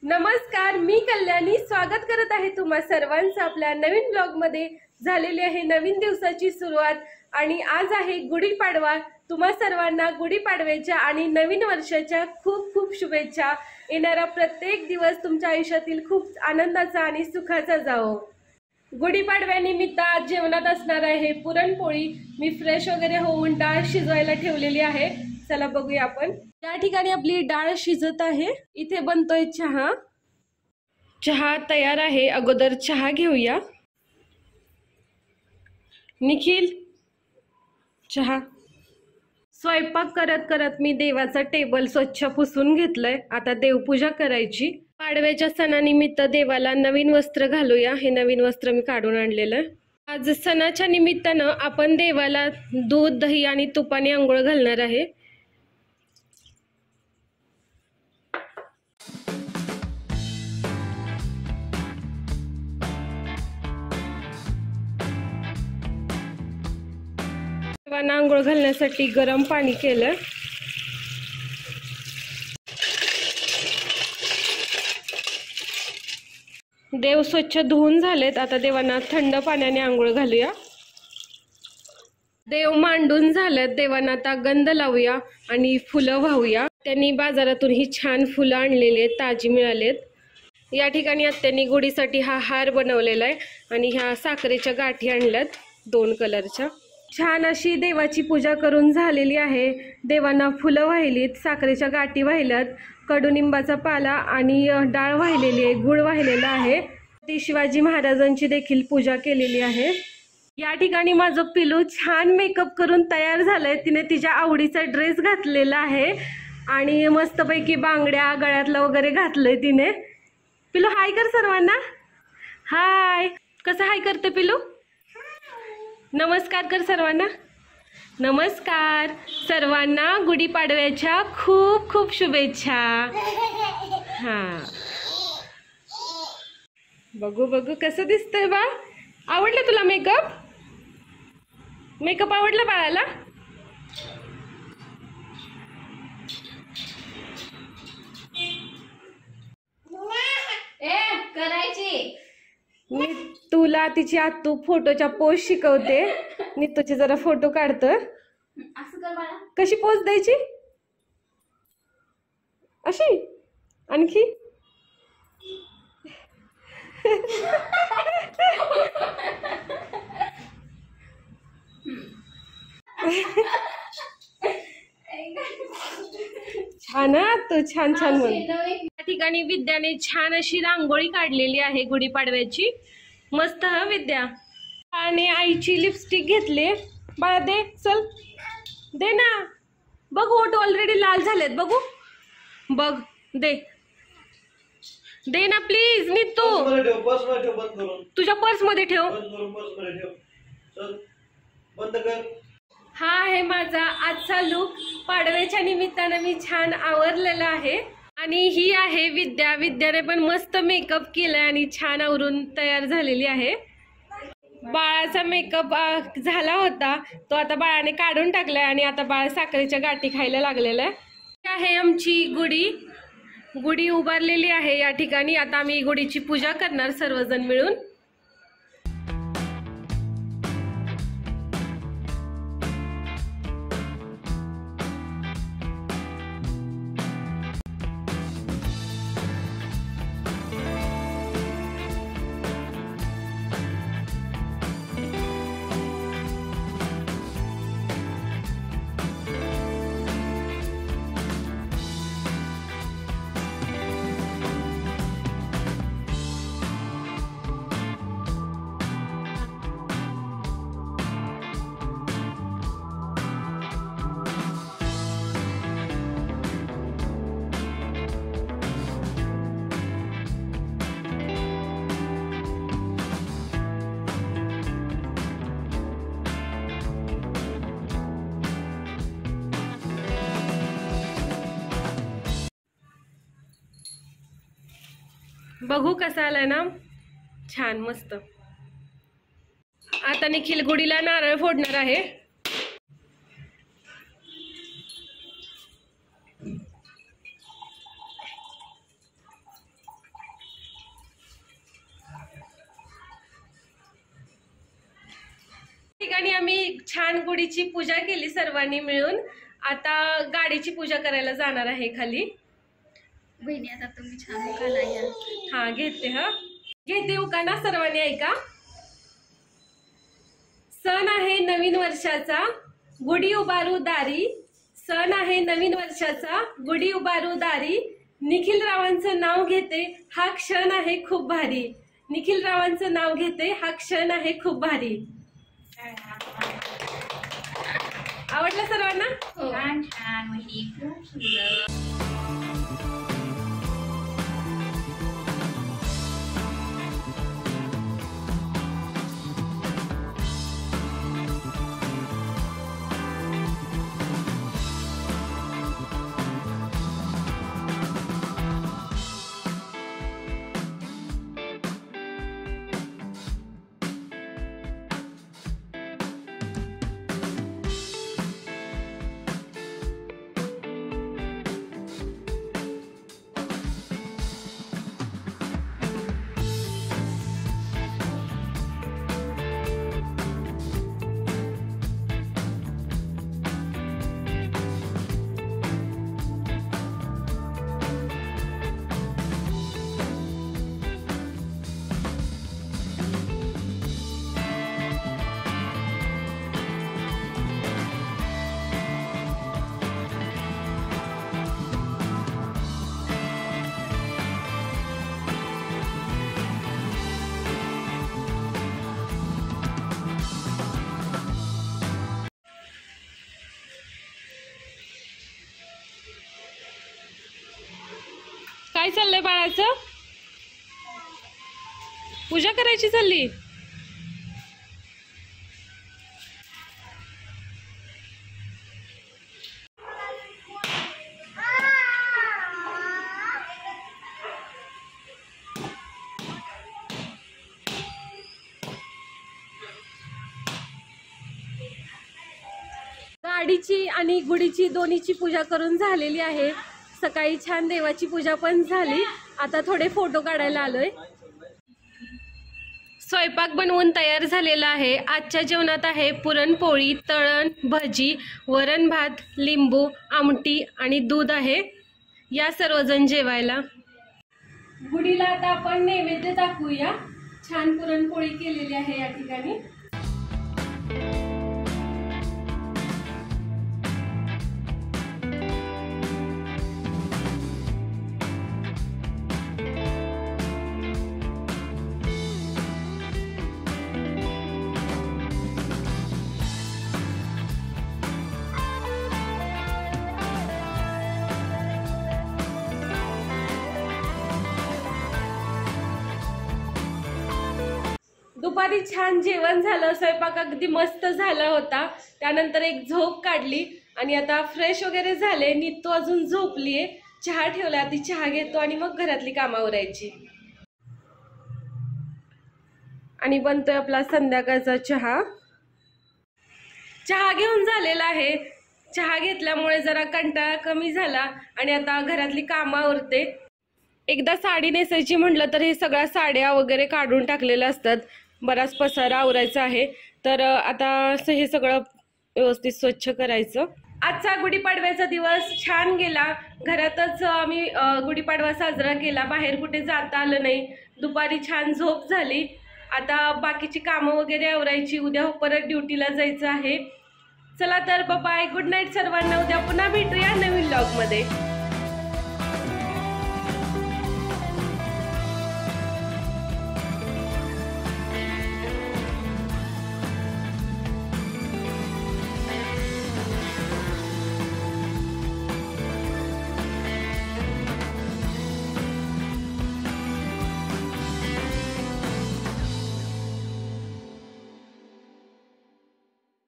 नमस्कार, मी कल्याणी स्वागत करत आहे तुम्हा सर्वांचं आपल्या नवीन ब्लॉग मध्ये। झालेली आहे नवीन दिवसाची सुरुवात आणि आज आहे गुढीपाडवा। तुम्हा सर्वांना गुढीपाडव्याच्या आणि नवीन वर्षाच्या खूप खूप शुभेच्छा। येणारा प्रत्येक दिवस तुमच्या आयुष्यातील खूप आनंदाचा आणि सुखाचा जावो। गुढीपाडव्यानिमित्त आज जेवणात असणार आहे पुरणपोळी। मी फ्रेश वगैरे होऊन डाळ शिजवायला ठेवलेली आहे। चला बघूया आपण। या ठिकाणी आपली डाळ शिजत आहे। इथे बनतोय चहा। चहा तयार आहे। अगोदर चहा घेऊया। निखिल चहा। स्वयंपाक करत करत मी देवाचा टेबल स्वच्छ पुसून घेतलंय। आता देवपूजा करायची। पाडव्याच्या सणानिमित्त देवाला नवीन वस्त्र घालूया। हे नवीन वस्त्र मी काढून आणलेलं। आज सणाच्या निमित्तानं आपण देवाला दूध, दही आणि तुपाने आंघोळ घालणार आहे। देवांना आंघोळ घालण्यासाठी गरम पाणी केलं। देव स्वच्छ धुवून झालेत। आता देवांना थंड पाण्याने आंघोळ घालूया। देव मांडून झालेत। देवांना आता गंध लावूया आणि फुलं वाहूया। त्यांनी बाजारातून ही छान फुलं आणलेली आहेत, ताजी मिळालेत। या ठिकाणी आत्यांनी गुढीसाठी हा हार बनवलेला आहे आणि ह्या साखरेच्या गाठी आणल्यात 2 कलरच्या। छान अशी देवाची पूजा करून झालेली आहे। देवांना फुलं वाहिलीत, साखरेच्या गाठी वाहिल्यात, कडुनिंबाचा पाला आणि डाळ वाहिलेली आहे, गुळ वाहिलेला आहे। ती शिवाजी महाराजांची देखील पूजा केलेली आहे। या ठिकाणी माझं पिलू छान मेकअप करून तयार झालंय। तिने तिच्या आवडीचा ड्रेस घातलेला आहे आणि मस्तपैकी बांगड्या गळ्यातलं वगैरे घातलंय तिने। पिलू हाय कर सर्वांना। हाय। कसं हाय करते पिलू? नमस्कार कर सर्वांना। नमस्कार। सर्वांना गुढीपाडव्याच्या खूप खूप शुभेच्छा। हा बघू बघू कसं दिसतंय बा। आवडलं तुला मेकअप? मेकअप आवडला बाळाला? करायची मी तुला तिची आतू फोटोच्या पोज शिकवते। नितूचे जरा फोटो काढतो। असं कर बाळा। कशी पोज द्यायची? अशी? आणखी? छान तू छान छान म्हण। या ठिकाणी विद्याने छान अशी रांगोळी काढलेली आहे गुढीपाडव्याची। मस्त हा विद्या। आणि आईची लिपस्टिक घेतली। बाळा दे, चल दे ना। बघ ओठ ऑलरेडी लाल झालेत। बघू बघ, दे दे ना प्लीज। नीतू तुझ्या पर्स मध्ये ठेव। हा आहे माझा आजचा लुक। पाडव्याच्या निमित्तानं मी छान आवरलेला आहे। आणि ही आहे विद्या। विद्याने पण मस्त मेकअप केलाय आणि छान आवरून तयार झालेली आहे। बाळाचा मेकअप झाला होता, तो आता बाळाने काढून टाकलाय आणि आता बाळ साखरेच्या गाठी खायला लागलेला आहे। आमची गुढी उभारलेली आहे या ठिकाणी। आता आम्ही गुढीची पूजा करणार सर्वजण मिळून। बघू कसा आलाय ना, छान मस्त। आता निखिल गुढीला नारळ फोडणार आहे। आम्ही छान गुढीची पूजा केली सर्वांनी मिळून. आता गाडीची पूजा करायला जाणार आहे खाली. बहिणी आता तुम्ही छान उखाणा घ्या. हा घेते उखाणा, सर्वांनी ऐका. सण आहे नवीन वर्षाचा गुढी उभारू दारी. सण आहे नवीन वर्षाचा गुढी उभारू दारी. निखिल रावांचं नाव घेते हा क्षण आहे खूप भारी. निखिल रावांचं नाव घेते हा क्षण आहे खूप भारी. आवडलं सर्वांना? छान छान वहिनी, खूप सुंदर. काय चाललंय बाळाचं? पूजा करायची चालली. गाडीची आणि गुढीची दोन्हीची पूजा करून झालेली आहे. सकाळी छान देवाची पूजा पण झाली. आता थोडे फोटो काढायला आलोय. स्वयंपाक बनवून तयार झालेला आहे. आजच्या जेवणात आहे पुरणपोळी, तळण, भजी, वरण भात, लिंबू, आमटी आणि दूध आहे. या सर्वजण जेवायला. गुढीला आता आपण नैवेद्य दाखवूया. छान पुरणपोळी केलेली आहे या ठिकाणी. दुपारी छान जेवण झालं. स्वयंपाक अगदी मस्त झाला होता. त्यानंतर एक झोप काढली आणि आता फ्रेश वगैरे झाले. नित्तू अजून झोपलीये. चहा ठेवला, ती चहा घेतो आणि मग घरातली कामं आवरायची. आणि बनतोय आपला संध्याकाळचा चहा. चहा घेऊन झालेला आहे. चहा घेतल्यामुळे जरा कंटाळा कमी झाला आणि आता घरातली कामं आवरते. एकदा साडी नेसायची म्हटलं तर हे सगळ्या साड्या वगैरे काढून टाकलेल्या असतात. बराच पसारा आवरायचा आहे. तर आता हे सगळं व्यवस्थित स्वच्छ करायचं. आजचा गुढीपाडव्याचा दिवस छान गेला. घरातच आम्ही गुढीपाडवा साजरा केला. बाहेर कुठे जाता आलं नाही. दुपारी छान झोप झाली. आता बाकीची कामं वगैरे आवरायची. उद्या परत ड्युटीला जायचं आहे. चला तर बाय, गुड नाईट सर्वांना. उद्या पुन्हा भेटूया नवीन व्लॉगमध्ये.